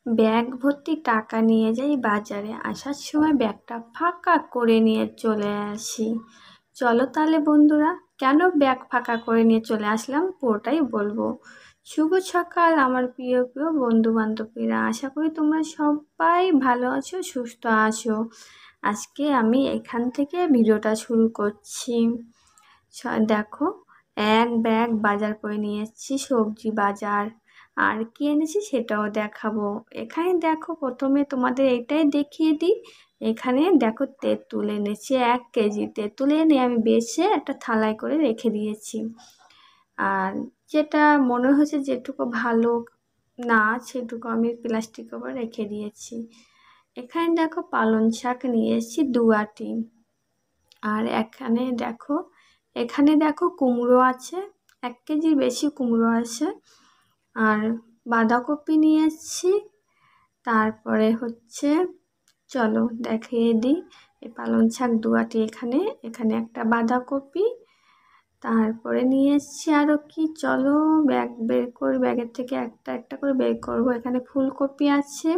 Bag ভর্তি টাকা নিয়ে যাই বাজারে, আসার সময় ব্যাগটা ফাঁকা করে নিয়ে চলে আসি। চলো তাহলে বন্ধুরা, কেন ব্যাগ ফাঁকা করে নিয়ে চলে আসলাম পুরোটাই বলবো। শুভ সকাল আমার প্রিয় প্রিয় বন্ধু বান্ধবীরা, আশা করি তোমরা সবাই ভালো আছো, সুস্থ আছো। আজকে আমি এখান থেকে ভিডিওটা শুরু করছি। দেখো, এক ব্যাগ বাজার করে নিয়ে এসেছি, সবজি বাজার। আর কি এনেছি সেটাও দেখাবো। এখানে দেখো, প্রথমে তোমাদের এটাই দেখিয়ে দিই। এখানে দেখো, তেঁতুল এনেছি 1 কেজি। তেঁতুল এনে আমি বেছে একটা থালায় করে রেখে দিয়েছি। আর যেটা মনে হয়েছে যেটুকু ভালো না, সেটুকু আমি প্লাস্টিক কভার রেখে দিয়েছি। এখানে দেখো, পালং শাক নিয়ে এসেছি 2 আটি। আর এখানে দেখো কুমড়ো আছে, 1 কেজির বেশি কুমড়ো আছে। আর বাঁধাকপি নিয়ে এসেছি। তারপরে হচ্ছে, চলো দেখিয়ে দিই। এই পালং শাক 2 আটি, এখানে এখানে একটা বাঁধাকপি। তারপরে নিয়ে এসেছি আরও কি, চলো ব্যাগ বের করি, ব্যাগের থেকে একটা একটা করে বের করবো। এখানে ফুলকপি আছে,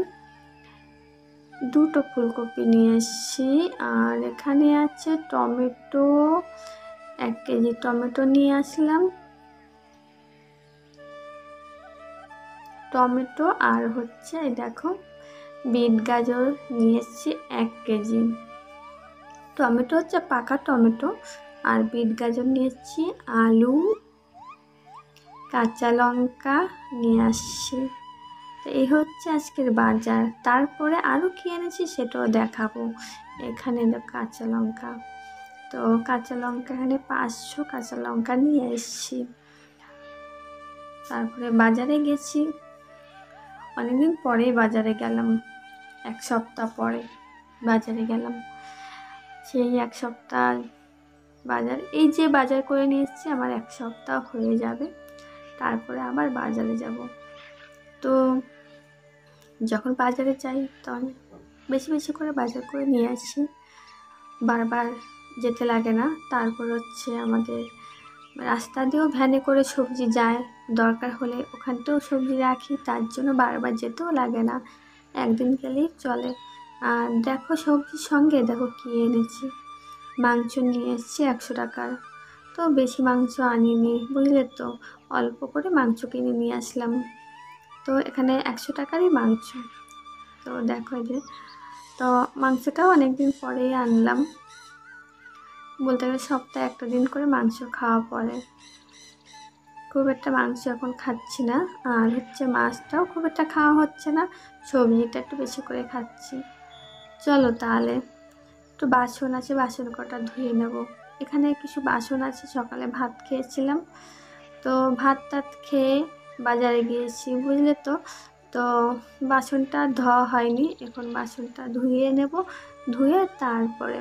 2টো ফুলকপি নিয়ে এসেছি। আর এখানে আছে টমেটো, 1 কেজি টমেটো নিয়ে আসলাম। টমেটো আর হচ্ছে এই দেখো, বিট গাজর নিয়ে এসেছি 1 কেজি। টমেটো হচ্ছে পাকা টমেটো, আর বিট গাজর নিয়ে এসেছি। আলু, কাঁচা লঙ্কা নিয়ে আসছি। তো এই হচ্ছে আজকের বাজার। তারপরে আরও কি এনেছি সেটাও দেখাবো। এখানে কাঁচা লঙ্কা, তো কাঁচা লঙ্কা এখানে 500 কাঁচা লঙ্কা নিয়ে এসেছি। তারপরে বাজারে গেছি, অনেকদিন পরেই বাজারে গেলাম, 1 সপ্তাহ পরে বাজারে গেলাম। সেই 1 সপ্তাহ বাজার, এই যে বাজার করে নিয়ে এসেছি, আমার 1 সপ্তাহ হয়ে যাবে। তারপরে আবার বাজারে যাব। তো যখন বাজারে যাই তখন বেশি বেশি করে বাজার করে নিয়ে আসি, বারবার যেতে লাগে না। তারপর হচ্ছে আমাদের রাস্তা দিয়েও ভ্যানে করে সবজি যায়, দরকার হলে ওখানতেও সবজি রাখি, তার জন্য বারবার যেতেও লাগে না, একদিন গেলেই চলে। আর দেখো, সবজির সঙ্গে দেখো কি এনেছি। মাংস নিয়ে এসেছি 100 টাকার। তো বেশি মাংস আনিনি, বুঝলে তো, অল্প করে মাংস কিনে নিয়ে আসলাম। তো এখানে 100 টাকারই মাংস। তো দেখো যে, তো মাংসটাও অনেকদিন পরেই আনলাম, বলতে গেলে সপ্তাহে একটা দিন করে মাংস খাওয়া পড়ে। খুব একটা মাংস এখন খাচ্ছি না, আর হচ্ছে মাছটাও খুব একটা খাওয়া হচ্ছে না, সবজিটা একটু বেশি করে খাচ্ছি। চলো তাহলে, একটু বাসন আছে, বাসন কটা ধুয়ে নেব। এখানে কিছু বাসন আছে, সকালে ভাত খেয়েছিলাম, তো ভাত টাত খেয়ে বাজারে গিয়েছি, বুঝলে তো। তো বাসনটা ধোয়া হয়নি, এখন বাসনটা ধুয়ে নেব। ধুয়ে তারপরে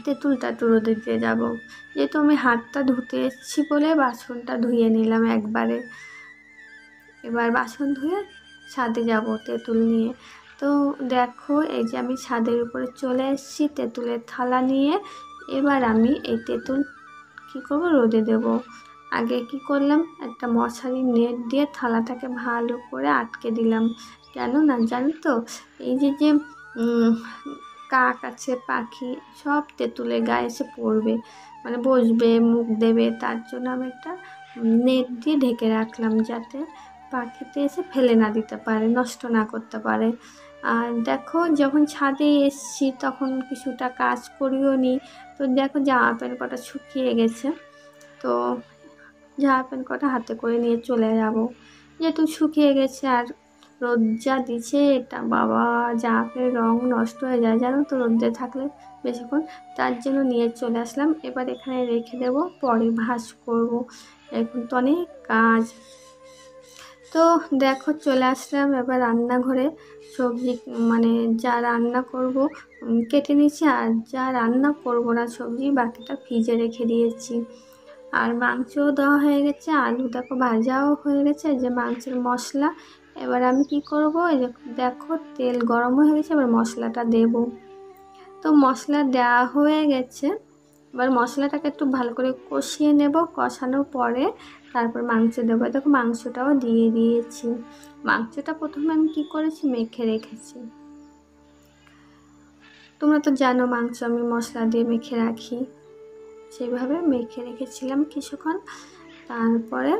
তেঁতুলটা একটু রোদে দিয়ে যাবো। যেহেতু আমি হাতটা ধুতে এসেছি বলে বাসনটা ধুয়ে নিলাম একবারে। এবার বাসন ধুয়ে ছাদে যাব তেঁতুল নিয়ে। তো দেখো, এই যে আমি ছাদের উপরে চলে এসেছি তেঁতুলের থালা নিয়ে। এবার আমি এই তেঁতুল কী করবো, রোদে দেব। আগে কি করলাম, একটা মশারি নেট দিয়ে থালাটাকে ভালো করে আটকে দিলাম। কেন না জানো তো, এই যে যে কাক আছে, পাখি, সব তেঁতুলের গায়ে এসে পড়বে, মানে বসবে, মুখ দেবে, তার জন্য আমি একটা নেট দিয়ে ঢেকে রাখলাম, যাতে পাখিতে এসে ফেলে না দিতে পারে, নষ্ট না করতে পারে। আর দেখো, যখন ছাদে এসছি তখন কিছুটা কাজ করিও নি। তো দেখো, জামা প্যান্ট কটা শুকিয়ে গেছে, তো জামা প্যান্ট কটা হাতে করে নিয়ে চলে যাব, যেহেতু শুকিয়ে গেছে। আর রোদ যা দিছে, এটা বাবা, জামা প্যান্টের রং নষ্ট হয়ে যায় জানো তো, রোদে থাকলে বেশিক্ষণ। তার জন্য নিয়ে চলে আসলাম। এবার এখানে রেখে দেব, পরে ভাঁজ করব, এখন তো অনেক কাজ। তো দেখো, চলে আসলাম এবার রান্নাঘরে। সবজি মানে যা রান্না করব কেটে নিয়েছি, আর যা রান্না করব না সবজি, বাকিটা ফ্রিজে রেখে দিয়েছি। আর মাংসও দেওয়া হয়ে গেছে, আলু দেখো ভাজাও হয়ে গেছে, যে মাংসের মশলা। এবার আমি কি করব, এই দেখো তেল গরম হয়ে গেছে, এবার মশলাটা দেব। তো মশলা দেওয়া হয়ে গেছে, এবার মশলাটাকে একটু ভালো করে কষিয়ে নেব। কষানোর পরে তারপর মাংস দেবো। দেখো মাংসটাও দিয়ে দিয়েছি। মাংসটা প্রথমে আমি কি করেছি, মেখে রেখেছি। তোমরা তো জানো মাংস আমি মশলা দিয়ে মেখে রাখি, সেইভাবে মেখে রেখেছিলাম কিছুক্ষণ। তারপরে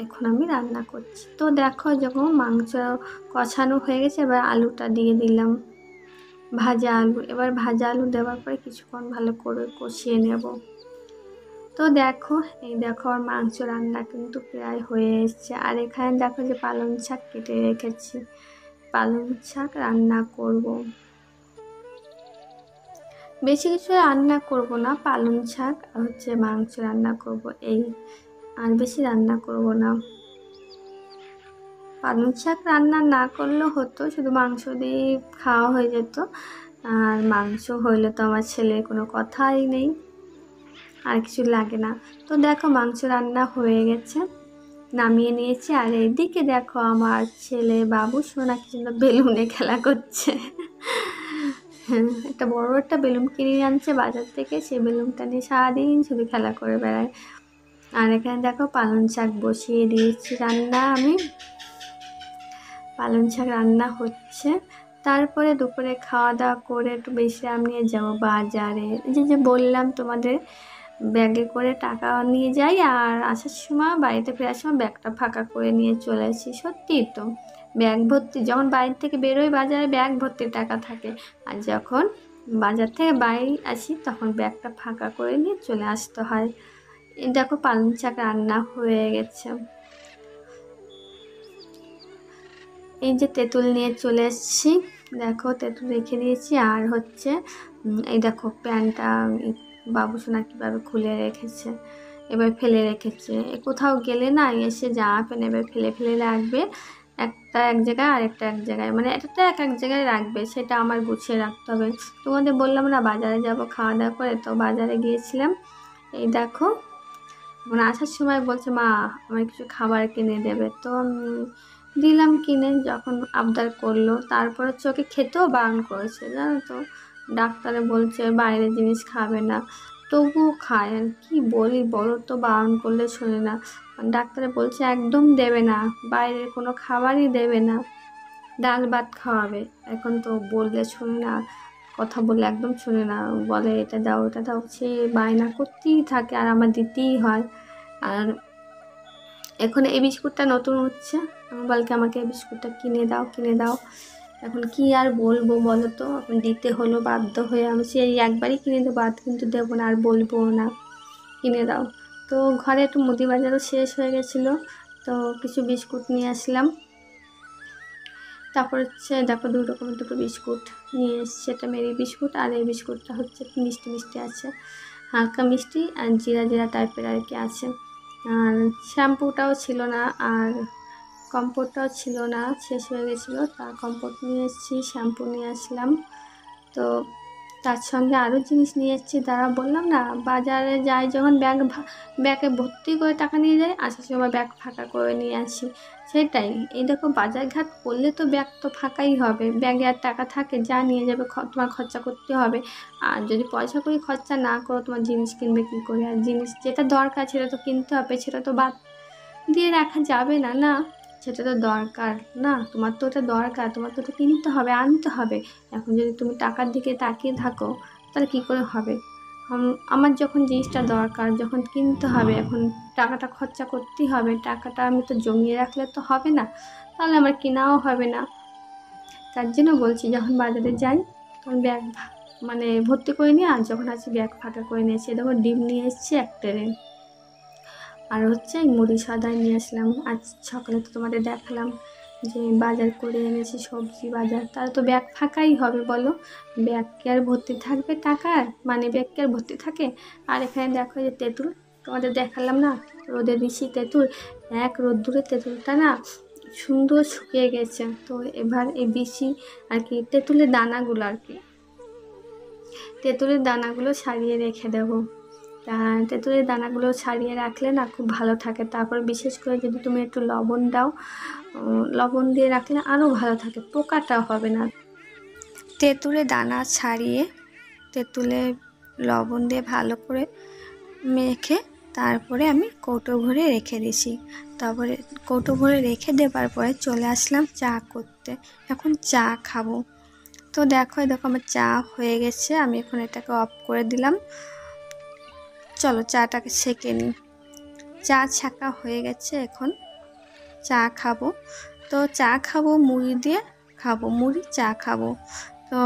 এখন আমি রান্না করছি। তো দেখো যখন মাংস কষানো হয়ে গেছে, এবার আলুটা দিয়ে দিলাম, ভাজা আলু। এবার ভাজা আলু দেওয়ার পরে কিছুক্ষণ ভালো করে কষিয়ে নেব। তো দেখো এই দেখো আর মাংস রান্না কিন্তু প্রায় হয়ে এসছে। আর এখানে দেখো যে পালং শাক কেটে রেখেছি, পালং শাক রান্না করব। বেশি কিছু রান্না করব না, পালং শাক আর হচ্ছে মাংস রান্না করব, এই আর বেশি রান্না করব না। পালং শাক রান্না না করলেও হতো, শুধু মাংস দিয়ে খাওয়া হয়ে যেত। আর মাংস হইলে তো আমার ছেলের কোনো কথাই নেই, আর কিছু লাগে না। তো দেখো মাংস রান্না হয়ে গেছে, নামিয়ে নিয়েছি। আর এইদিকে দেখো আমার ছেলে বাবু সোনা কি সুন্দর বেলুনে খেলা করছে। একটা বড় একটা বেলুন কিনে আনছে বাজার থেকে, সেই বেলুনটা নিয়ে সারাদিন শুধু খেলা করে বেড়ায়। আর এখানে দেখো পালং শাক বসিয়ে দিয়েছি রান্না আমি, পালং শাক রান্না হচ্ছে। তারপরে দুপুরে খাওয়া দাওয়া করে একটু বিশ্রাম নিয়ে যাবো বাজারে। যে বললাম তোমাদের, ব্যাগে করে টাকা নিয়ে যাই, আর আসার সময় বাড়িতে ফেরার সময় ব্যাগটা ফাঁকা করে নিয়ে চলে আসি। সত্যিই তো, ব্যাগ ভর্তি, যখন বাড়ি থেকে বেরোই বাজারে ব্যাগ ভর্তি টাকা থাকে, আর যখন বাজার থেকে বাড়ি আসি তখন ব্যাগটা ফাঁকা করে নিয়ে চলে আসতে হয়। এই দেখো পালং শাক রান্না হয়ে গেছে। এই যে তেঁতুল নিয়ে চলে এসেছি, দেখো তেঁতুল রেখে দিয়েছি। আর হচ্ছে এই দেখো প্যান্টটা বাবু সোনা কীভাবে খুলে রেখেছে, এবার ফেলে রেখেছে। কোথাও গেলে না এসে জামা প্যান্ট এবার ফেলে ফেলে রাখবে, একটা এক জায়গায় আর একটা এক জায়গায়, মানে একটা এক এক জায়গায় রাখবে, সেটা আমার গুছিয়ে রাখতে হবে। তোমাদের বললাম না বাজারে যাব খাওয়া দাওয়া করে, তো বাজারে গিয়েছিলাম। এই দেখো মানে আসার সময় বলছে মা আমার কিছু খাবার কিনে দেবে, তো দিলাম কিনে। যখন আবদার করলো, তারপরে ওকে খেতেও বারণ করেছে জানো তো, ডাক্তারে বলছে বাইরের জিনিস খাবে না, তবুও খায়। আর কি বলি বলো তো, বারণ করলে শোনে না। ডাক্তারে বলছে একদম দেবে না, বাইরের কোনো খাবারই দেবে না, ডাল ভাত খাওয়াবে। এখন তো বললে শোনে না, কথা বললে একদম শোনে না, বলে এটা দাও ওটা দাও, সে বায়না করতেই থাকে আর আমার দিতেই হয়। আর এখন এই বিস্কুটটা নতুন হচ্ছে, আমার বলকে আমাকে এই বিস্কুটটা কিনে দাও কিনে দাও। এখন কি আর বলবো বলো তো, এখন দিতে হলো বাধ্য হয়ে। আমি সেই একবারই কিনে দেবো, আর কিন্তু দেবো না, আর বলবো না কিনে দাও। তো ঘরে একটু মুদি বাজারও শেষ হয়ে গেছিলো, তো কিছু বিস্কুট নিয়ে আসলাম। তারপর হচ্ছে দেখো দুই রকমের দুটো বিস্কুট নিয়ে এসছে, এটা মেরি বিস্কুট, আর এই বিস্কুটটা হচ্ছে মিষ্টি মিষ্টি আছে, হালকা মিষ্টি আর জিরা জিরা টাইপের আর কি আছে। আর শ্যাম্পুটাও ছিল না, আর কম্পোটটাও ছিল না, শেষ হয়ে গেছিলো। তার কম্পোট নিয়ে এসেছি, শ্যাম্পু নিয়ে আসলাম। তো তার সঙ্গে আরও জিনিস নিয়ে এসেছি, তারা বললাম না বাজারে যাই যখন ব্যাগে ভর্তি করে টাকা নিয়ে যাই, আসার সময় ব্যাগ ফাঁকা করে নিয়ে আসি। সেটাই, এই দেখো বাজারঘাট করলে তো ব্যাগ তো ফাঁকাই হবে, ব্যাগে আর টাকা থাকে, যা নিয়ে যাবে তোমার খরচা করতে হবে। আর যদি পয়সা করে খরচা না করো, তোমার জিনিস কিনবে কী করে? আর জিনিস যেটা দরকার সেটা তো কিনতে হবে, সেটা তো বাদ দিয়ে রাখা যাবে না, না সেটা তো দরকার না, তোমার তো ওটা দরকার, তোমার তো ওটা কিনতে হবে, আনতে হবে। এখন যদি তুমি টাকার দিকে তাকিয়ে থাকো তাহলে কী করে হবে? আমার যখন জিনিসটা দরকার, যখন কিনতে হবে, এখন টাকাটা খরচা করতেই হবে, টাকাটা আমি তো জমিয়ে রাখলে তো হবে না, তাহলে আমার কেনাও হবে না। তার জন্য বলছি যখন বাজারে যাই তখন ব্যাগ মানে ভর্তি করে নিই, আর যখন আছি ব্যাগ ফাঁকা করে নিয়েছি। দেখো ডিম নিয়ে এসেছি এক ট্রে, আর হচ্ছে মুড়ি সাদায় নিয়ে আসলাম। আজ সকালে তো তোমাদের দেখালাম যে বাজার করে এনেছি সবজি বাজার, তাহলে তো ব্যাগ ফাঁকাই হবে বলো, ব্যাগ কি আর ভর্তি থাকবে টাকার, মানে ব্যাগ কি আর ভর্তি থাকে? আর এখানে দেখো যে তেঁতুল তোমাদের দেখালাম না, রোদে দিছি তেঁতুল, এক রোদ্দুরে তেঁতুলটা না সুন্দর শুকিয়ে গেছে। তো এবার এই বিচি আর কি তেঁতুলের দানাগুলো আর কি, তেঁতুলের দানাগুলো ছাড়িয়ে রেখে দেবো। তেঁতুলের দানাগুলো ছাড়িয়ে রাখলে না খুব ভালো থাকে। তারপর বিশেষ করে যদি তুমি একটু লবণ দাও, লবণ দিয়ে রাখলে আরও ভালো থাকে, পোকাটা হবে না। তেঁতুলের দানা ছাড়িয়ে তেঁতুলে লবণ দিয়ে ভালো করে মেখে তারপরে আমি কৌটো ভরে রেখে দিয়েছি। তারপরে কৌটো ভরে রেখে দেওয়ার পরে চলে আসলাম চা করতে। এখন চা খাবো। তো দেখো আমার চা হয়ে গেছে, আমি এখন এটাকে অফ করে দিলাম। চলো চাটাকে ছেঁকে নিই। চা ছাঁকা হয়ে গেছে, এখন চা খাবো। তো চা খাবো মুড়ি দিয়ে, খাবো মুড়ি চা খাবো। তো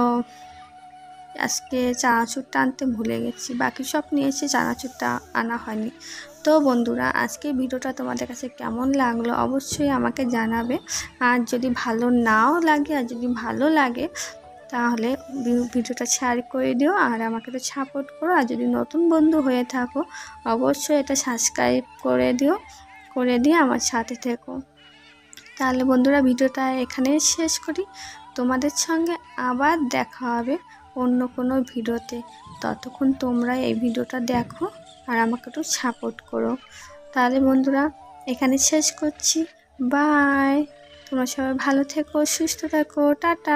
আজকে চানাচুরটা আনতে ভুলে গেছি, বাকি সব নিয়েছি, চানাচুরটা আনা হয়নি। তো বন্ধুরা, আজকে ভিডিওটা তোমাদের কাছে কেমন লাগলো অবশ্যই আমাকে জানাবে। আর যদি ভালো নাও লাগে, আর যদি ভালো লাগে তাহলে ভিডিওটা শেয়ার করে দিও, আর আমাকে তো সাপোর্ট করো। আর যদি নতুন বন্ধু হয়ে থাকো অবশ্যই এটা সাবস্ক্রাইব করে দিও, করে দিয়ে আমার সাথে থেকো। তাহলে বন্ধুরা, ভিডিওটা এখানে শেষ করি। তোমাদের সঙ্গে আবার দেখা হবে অন্য কোনো ভিডিওতে। ততক্ষণ তোমরা এই ভিডিওটা দেখো আর আমাকে একটু সাপোর্ট করো। তাহলে বন্ধুরা, এখানে শেষ করছি। বাই। তোমরা সবাই ভালো থেকো, সুস্থ থেকো, টাটা।